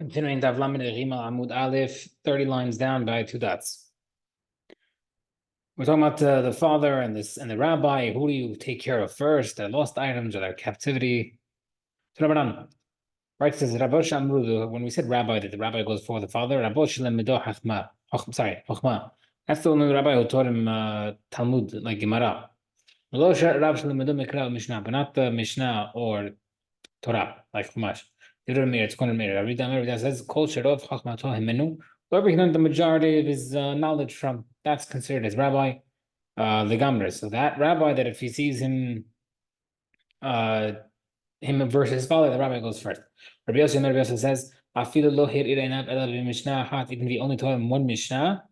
Continuing Daf Lamed Rima Amud Aleph, 30 lines down by 2 dots. We're talking about the father and the rabbi. Who do you take care of first? Their lost items or their captivity? So Rabbanan, right, says Rabbosh Amru, when we said rabbi, that the rabbi goes for the father, Rabbosh Lemido Chachma. Sorry, Chachma. That's the only rabbi who taught him Talmud, like Gemara. Rab Lemido Mikra Mishnah, but not the Mishnah or Torah, like Chumash. It's going to mirror. Every time says, Kol Sherov Chachmato Himenu. Whoever he learned the majority of his knowledge from, that's considered his rabbi, the Gamra. So that rabbi, that if he sees him versus his father, the rabbi goes first. Rabbi Yossi says, Afilu lo hir ireinav ela mishnah hat, even if he only taught him one mishnah,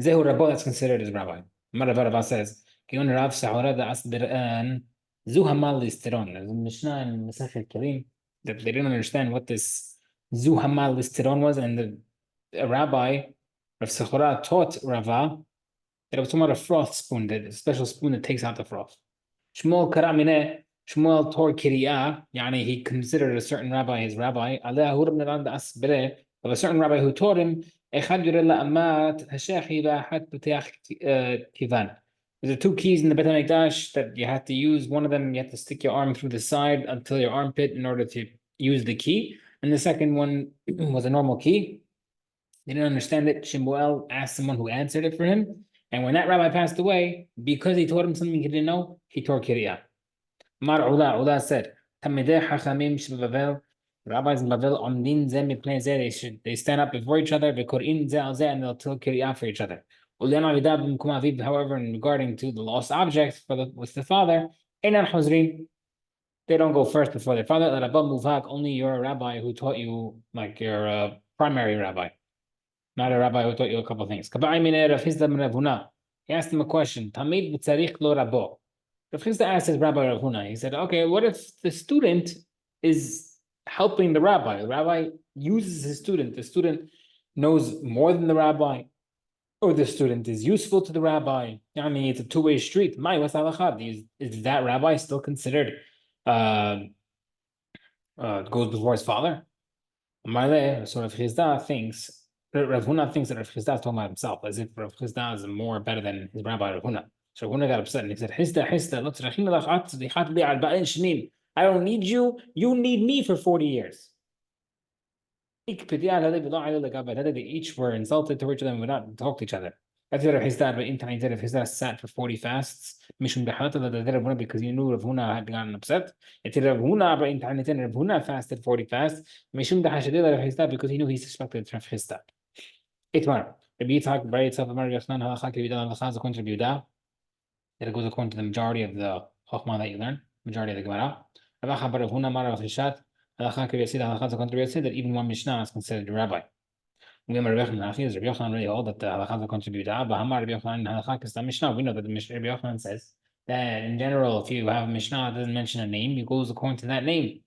Zehu Rabbo, that's considered his rabbi. Rabba says, Kion Rav Sahura da Asbiran, Zuhamal Listeron. There's a mishnah in Masechet Kelim that they didn't understand what this Zuhamal Listeron was, and the rabbi, Rav Sahura, taught Rava that it was talking about a froth spoon, a special spoon that takes out the froth. Shmuel Karamine, Shmuel Tor Kiriya, yani he considered a certain rabbi his rabbi, of a certain rabbi who taught him, there's are two keys in the Beit HaMikdash that you have to use. One of them, you have to stick your arm through the side until your armpit in order to use the key. And the second one was a normal key. They didn't understand it. Shemuel asked someone who answered it for him. And when that rabbi passed away, because he taught him something he didn't know, he tore Kiriyah. Mar Ula said, Tamideh Hachamim Shvavel. Rabbis in Bavel Omdin Zem they stand up before each other, and they'll tell Kiriyah for each other. However, in regarding to the lost object with the father, they don't go first before their father. Only your rabbi who taught you, like your primary rabbi, not a rabbi who taught you a couple of things. He asked him a question. Rav Chisda asked his rabbi Rav Huna. He said, "Okay, what if the student is helping the rabbi? The rabbi uses his student. The student knows more than the rabbi, or the student is useful to the rabbi. I mean, it's a two-way street. Is that rabbi still considered goes before his father?" So Rav Chisda thinks, Rav Huna thinks that Rav Chisda is talking about himself, as if Rav Chisda is more better than his rabbi Rav Huna. So Huna got upset and he said, I don't need you, you need me for 40 years. They each were insulted to each other and would not talk to each other. That's what Rav Chisda sat for 40 fasts, because he knew Rav Huna had gotten upset. Rav Huna fasted 40 fasts, because he knew he suspected Rav Chisda. Itmar. Rabbi Yitzhak bar Yitzhak Amar Yochanan halacha k'Yehuda halacha according to Yehuda, that it goes according to the majority of the Chochmah that you learn, majority of the Gemara. Rav Acha bar Rav Huna Amar Rav Chishat halacha k'Yehuda halacha according to Rav Chishat, that even one Mishnah is considered a rabbi. We have Rav Yochanan really hold that the halacha according to Yehuda, but Hamar Rav Yochanan halacha is the Mishnah. We know that the Mishnah Rav Yochanan says that in general, if you have a Mishnah that doesn't mention a name, it goes according to that name.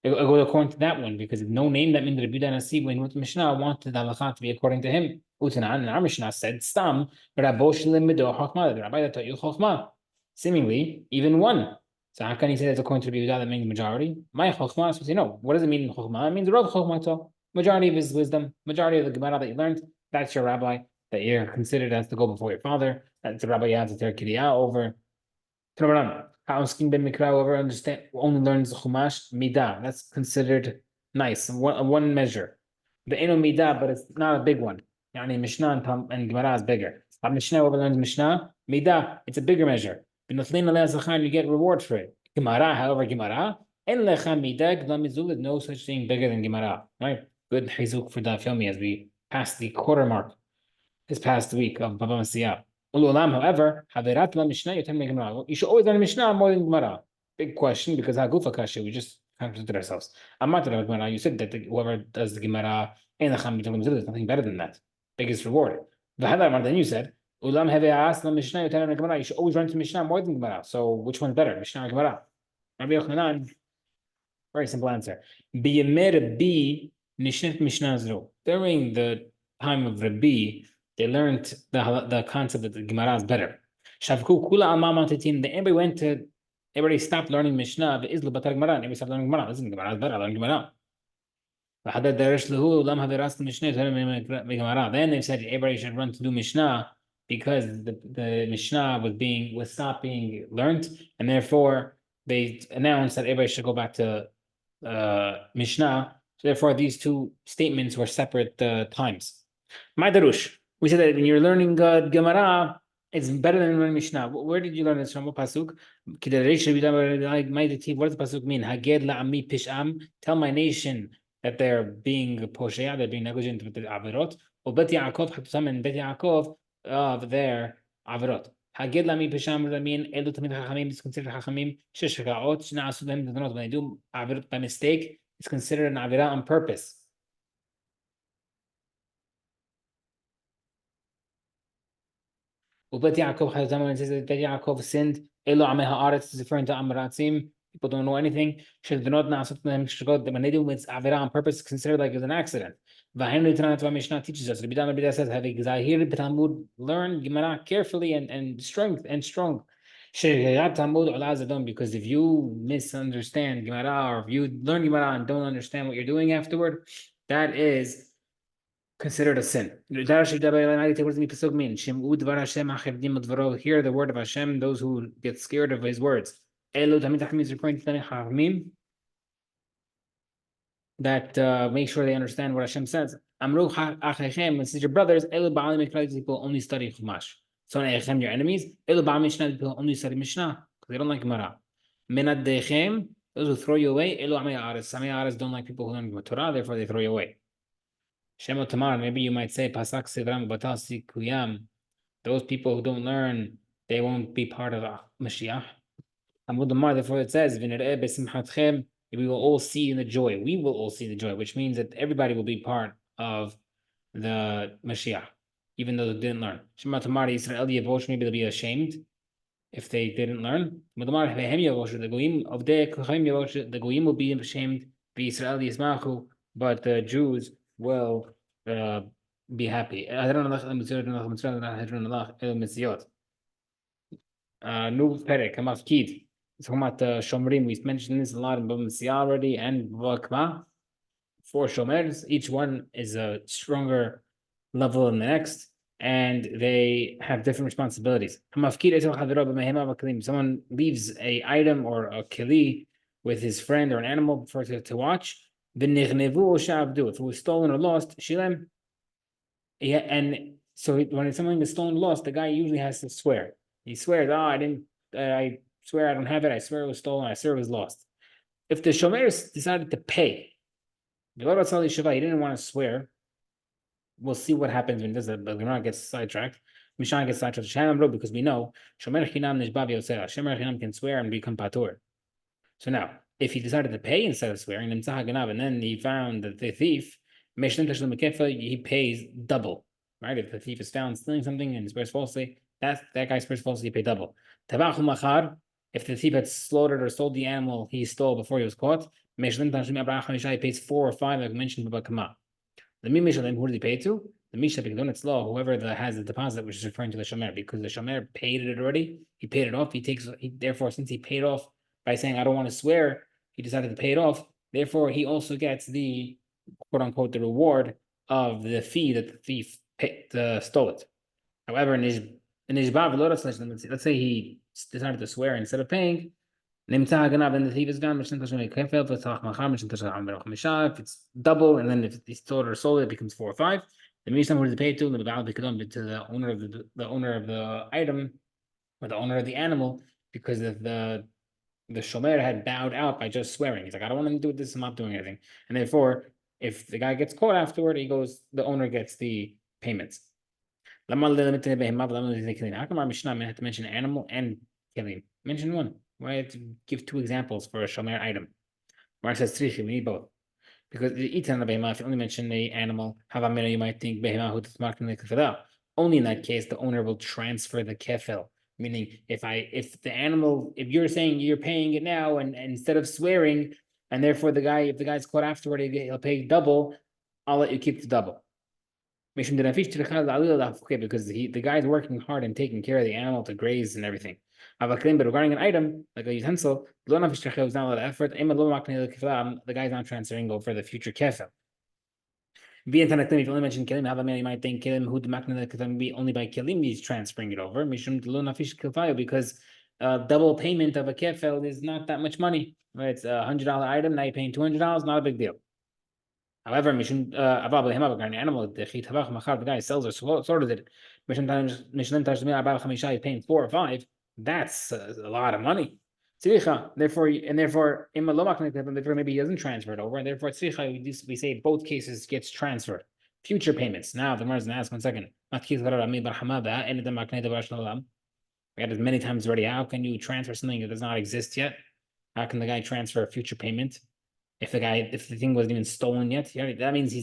It goes according to that one, because if no name, that means that Rabbi Nasi, when he wrote the Mishnah, wanted the halacha to be according to him. Utanan, and our Mishnah said, Stam, Rabbosh Limido Chachma, the rabbi that taught you Chachma. Seemingly, even one. So how can he say that's according to Rabbi Yehuda, that means majority? My Chachma, so say no. What does it mean in Chachma? It means Rav Chachma, majority of his wisdom, majority of the Gemara that you learned, that's your rabbi, that you're considered as to go before your father. That's the rabbi you have to tear Kiriyah over. Whoever understand only learns Chumash Midah. That's considered nice, one measure. The Eno Midah, but it's not a big one. Yani Mishnah and Gemara is bigger. Mishnah, whoever learns Mishnah Midah, it's a bigger measure. You get reward for it. Gemara, however, Gemara En Lecha Midah Glamizul, no such thing bigger than Gemara. Right? Good Chizuk for Daf Yomi as we pass the quarter mark this past week of Baba Mesiah. However, you should always learn Mishnah more than Gemara. Big question, because Hagufa Kashi, we just contradicted ourselves. You said that whoever does the Gemara and the Cham, there's nothing better than that. Biggest reward. Then you said, you should always run to Mishnah more than Gemara. So which one's better, Mishnah or Gemara? Rabbi Yochanan, very simple answer. During the time of Rabbi, they learned the concept that the Gemara is better. Everybody stopped learning Mishnah. Everybody stopped learning Gemara. This is Gemara is better. I learn Gemara. Then they said everybody should run to do Mishnah because the Mishnah was stopped being learned, and therefore they announced that everybody should go back to Mishnah. So therefore, these two statements were separate times. My darush. We said that when you're learning Gemara, it's better than learning Mishnah. Where did you learn this from? What pasuk? What does the pasuk mean? Haged la'ami pish'am. Tell my nation that they're being poshea, they're being negligent with the avirot. Or Bet Yaakov Chatutam and Bet Yaakov of their avirot. Haged la'ami pish'am. What does that mean? Elu tamid chachamim is considered chachamim. Shesh shekaot shna'asu them when they do avirot by mistake, it's considered an avirah on purpose. Ubet Yaakov Chazam, it says that Bet Yaakov sinned. Elo Amei Haaretz is referring to Amratzim. People don't know anything. Should not nasut them when they do it's avera on purpose, considered like it's an accident. V'hainu Tanat Mishnah teaches us. Rabbi Dan says, "Have Zahir b'Talmud, learn Gemara carefully and strong. Because if you misunderstand Gemara or if you learn Gemara and don't understand what you're doing afterward, that is considered a sin. Here the word of Hashem, those who get scared of his words. That make sure they understand what Hashem says. Since your brothers, people only study Chumash. So your enemies, people only study Mishnah because they don't like Gemara. Those who throw you away, don't like people who learn Torah, therefore they throw you away. Shemo Tamar, maybe you might say Pasak Sidram Batasi Kuyam. Those people who don't learn, they won't be part of Mashiach. Amud Damar, therefore it says, V'nir'eh b'simchatchem, we will all see the joy. We will all see the joy, which means that everybody will be part of the Mashiach, even though they didn't learn. Shema Tamar, Yisrael Yavosh, maybe they'll be ashamed if they didn't learn. Mudamar, Vehem Yavosh, the Goyim of the Goyim will be ashamed, Yisrael Yismachu, but the Jews will be happy. New Perek, Hamafkid. It's talking about Shomrim. We mentioned this a lot in Mesiah already and Vakma. 4 Shomers. Each one is a stronger level than the next, and they have different responsibilities. Someone leaves a item or a keli with his friend or an animal for to watch. If it was stolen or lost, shilem. Yeah, and so when something is stolen or lost, the guy usually has to swear. He swears, I swear I don't have it. I swear it was stolen. I swear it was lost. If the shomer decided to pay, he didn't want to swear. We'll see what happens when does it. But Gemara gets sidetracked. Mishnah gets sidetracked. Because we know shomer chinam nishbav yoseh. Shomer chinam can swear and become patur. So now, if he decided to pay instead of swearing, and then he found that the thief, he pays double, right? If the thief is found stealing something and swears falsely, that guy swears falsely, he paid double. If the thief had slaughtered or sold the animal he stole before he was caught, he pays 4 or 5, like mentioned about Kama. The Mishalem, who did he pay to? The Misha Pekdonet's law, whoever has the deposit, which is referring to the Shomer, because the Shomer paid it already, he paid it off, therefore, since he paid off by saying, I don't want to swear, he decided to pay it off. Therefore, he also gets the quote unquote the reward of the fee that the thief stole it. However, let's say he decided to swear instead of paying, then the thief is gone. If it's double, and then if he stole it or sold it, it becomes 4 or 5. The Mishnah would pay to the owner of the item or the owner of the animal, because of the shomer had bowed out by just swearing. He's like, I don't want to do this, I'm not doing anything. And therefore, if the guy gets caught afterward, the owner gets the payments. How come our Mishnah had to mention animal and kelim? Mention one. Why have to give 2 examples for a shomer item? Where it says tzrichi, we need both. Because if you only mention the animal, you might think only in that case the owner will transfer the kefil. Meaning, if you're saying you're paying it now, and instead of swearing, and therefore if the guy's caught afterward, he'll pay double, I'll let you keep the double. Because the guy's working hard and taking care of the animal to graze and everything. But regarding an item like a utensil, is not a lot of effort. The guy's not transferring over the future kefil. If you only mention kilim, have a man, you might think kilim who the be only by kilim he's transferring it over. Because double payment of a kefel is not that much money. Right? It's $100 item. Now you're paying $200. Not a big deal. However, an animal, the guy sells or sorted it. You're paying 4 or 5. That's a lot of money. Therefore, maybe he doesn't transfer it over, and therefore, we say both cases gets transferred. Future payments. Now, the Gemara is going to ask 1 second. We had it many times already. How can you transfer something that does not exist yet? How can the guy transfer a future payment? If the thing wasn't even stolen yet, that means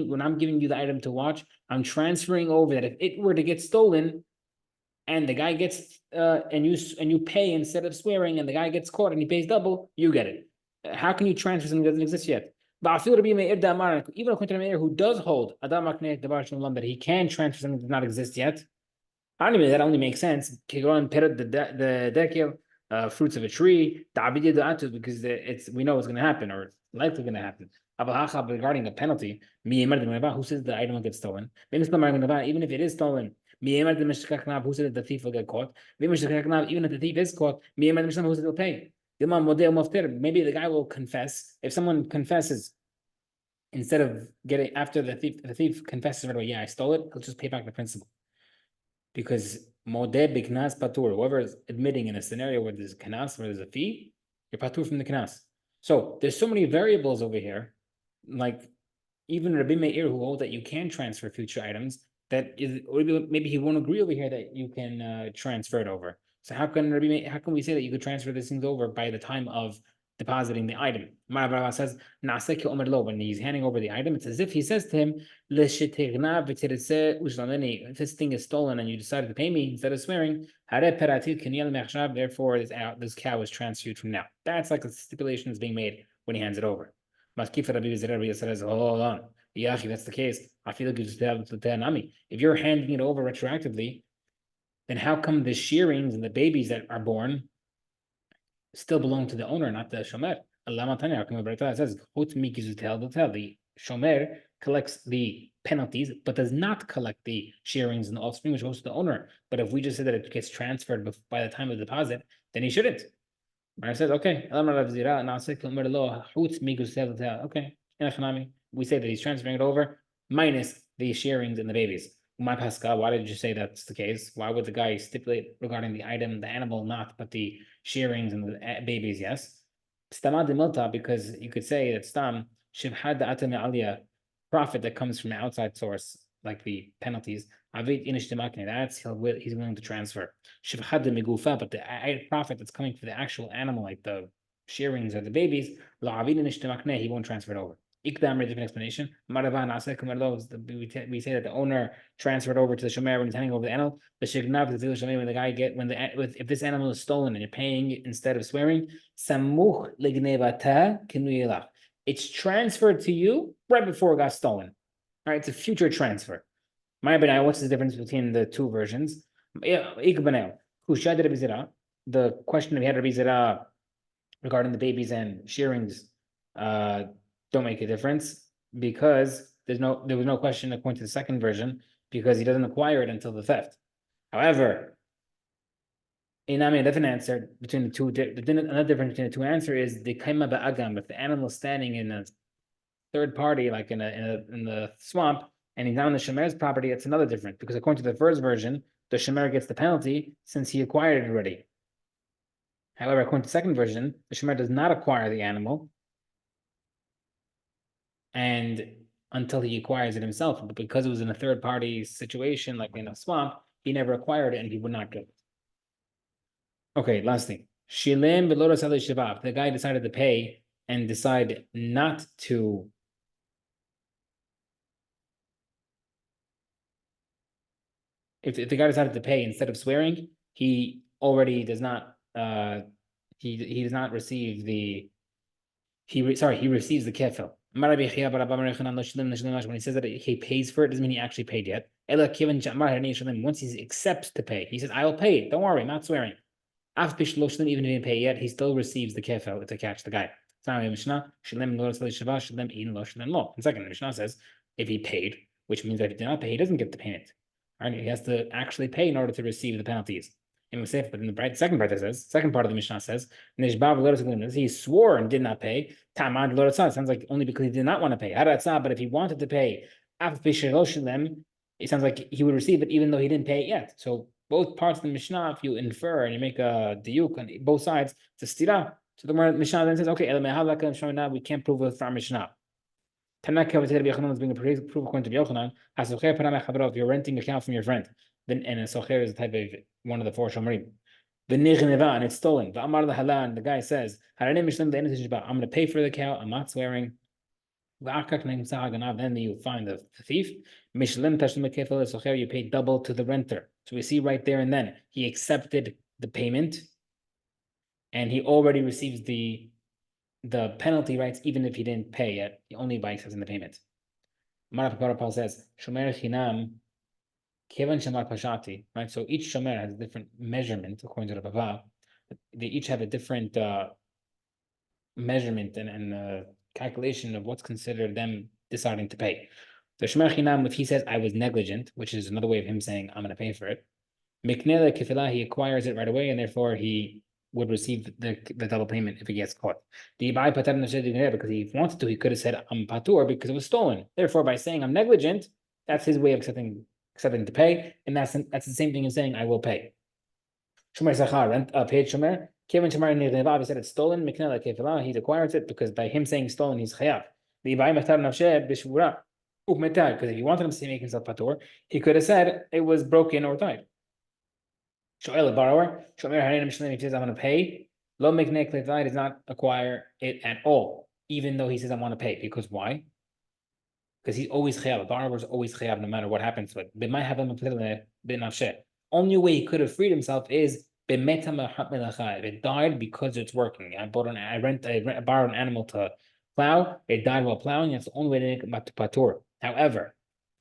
when I'm giving you the item to watch, I'm transferring over that if it were to get stolen, and the guy gets and you pay instead of swearing, and the guy gets caught and he pays double, you get it. How can you transfer something that doesn't exist yet? But I feel to be even according to the mayor who does hold that he can transfer something that does not exist yet. Anyway, that only makes sense. The fruits of a tree, because we know it's going to happen, or it's likely going to happen. Regarding a penalty, who says the item will get stolen? Even if it is stolen, who says that the thief will get caught? Even if the thief is caught, who says they'll pay? Maybe the guy will confess. If someone confesses, instead of getting after the thief confesses right away, yeah, I stole it, he'll just pay back the principal. Because modeh biknas patur, whoever is admitting in a scenario where there's kanas, where there's a fee, you're patur from the kanas. So there's so many variables over here, like even Rabbi Meir, who holds that you can transfer future items, maybe he won't agree over here that you can transfer it over. So how can we say that you could transfer these things over by the time of depositing the item? Marabara says, when he's handing over the item, it's as if he says to him, if this thing is stolen and you decided to pay me instead of swearing, therefore this cow is transferred from now. That's like a stipulation is being made when he hands it over. Says, hold on. That's the case. I feel like you just have to tell Nami. If you're handing it over retroactively, then how come the shearings and the babies that are born still belong to the owner, not the shomer? It says, the shomer collects the penalties, but does not collect the shearings and the offspring, which goes to the owner. But if we just said that it gets transferred by the time of the deposit, then he shouldn't. I said, okay. Okay. We say that he's transferring it over minus the shearings and the babies. My Pascal, why did you say that's the case? Why would the guy stipulate regarding the item, the animal not, but the shearings and the babies, yes? Stama de milta, because you could say that stam shivhad atam aliyah, profit that comes from the outside source, like the penalties. Avid inish that's he's willing to transfer. Shivhad de migufa, but the profit that's coming for the actual animal, like the shearings or the babies, la avid inish he won't transfer it over. Ikdam, a different explanation. We say that the owner transferred over to the shomer when he's handing over the animal. The shignav is the shomer when the guy if this animal is stolen and you're paying instead of swearing. Samuch legnevata kinuyelach. It's transferred to you right before it got stolen. All right, it's a future transfer. What's the difference between the two versions? The question that we had Rabbi Zera regarding the babies and shearings don't make a difference because there was no question according to the second version because he doesn't acquire it until the theft. However, a different answer between the two. Another difference between the two answers is the kaima ba'agam. If the animal is standing in a third party, like in the swamp, and he's not on the shemer's property, it's another difference because according to the first version, the shemer gets the penalty since he acquired it already. However, according to the second version, the shemer does not acquire the animal, and until he acquires it himself, but because it was in a third party situation, like in a swamp, he never acquired it and he would not get it. Okay, last thing. Shilem beloros shabab. The guy decided to pay and decide not to if the guy decided to pay instead of swearing, he already does not he does not receive the he receives the kefil. When he says that he pays for it, doesn't mean he actually paid yet. Once he accepts to pay, he says, I will pay it. Don't worry, I'm not swearing. Even if he didn't pay yet, he still receives the kefil to catch the guy. And second, the Mishnah says, if he paid, which means that if he did not pay, he doesn't get the payment. Right? He has to actually pay in order to receive the penalties. And we say, but in the second part, second part of the Mishnah says, he swore and did not pay. It sounds like only because he did not want to pay. But if he wanted to pay, it sounds like he would receive it even though he didn't pay it yet. So both parts of the Mishnah, if you infer and you make a diuk on both sides, it's a stira. So the Mishnah then says, okay, we can't prove it from Mishnah. Is being a proof according to Yochanan. If you're renting a cow from your friend, then and a socher is a type of one of the four shomerim. And it's stolen. The guy says, I'm going to pay for the cow. I'm not swearing. Then you find the thief. You pay double to the renter. So we see right there and then he accepted the payment, and he already receives the penalty rights even if he didn't pay yet, only by accepting the payment. Paul says, Shomer Chinam, Kevan Shamar Pashati, right? So each Shomer has a different measurement according to the Bava. They each have a different measurement and calculation of what's considered them deciding to pay. The Shomer Chinam, if he says, I was negligent, which is another way of him saying, I'm going to pay for it, Miknele Kefila, he acquires it right away, and therefore he would receive the double payment if he gets caught. Because if he wanted to, he could have said, I'm patur because it was stolen. Therefore, by saying I'm negligent, that's his way of accepting to pay, and that's the same thing as saying I will pay. Shomer Sachar, paid Shomer. Kevin Shomer Nirnevav, he said it's stolen. Miknele Kefila, he acquires it because by him saying stolen, he's chayav. Because if he wanted him to make himself patur, he could have said it was broken or died. Shoel, a borrower, Shomer Harenim Shleim, he says, I'm going to pay. Lo Miknek Levi does not acquire it at all, even though he says, I want to pay. Because why? Because he's always chayav. A borrower is always chayav no matter what happens to it. They might have him only way he could have freed himself is if it died because it's working. I borrowed an animal to plow, it died while plowing, that's the only way to make it to patur. However,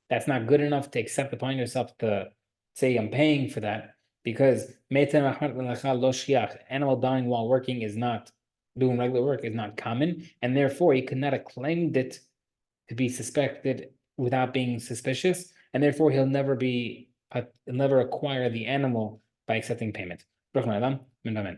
that's not good enough to accept upon yourself to say I'm paying for that. Because animal dying while working is not doing regular work, is not common, and therefore he could not have claimed it to be suspected without being suspicious, and therefore he'll never acquire the animal by accepting payment.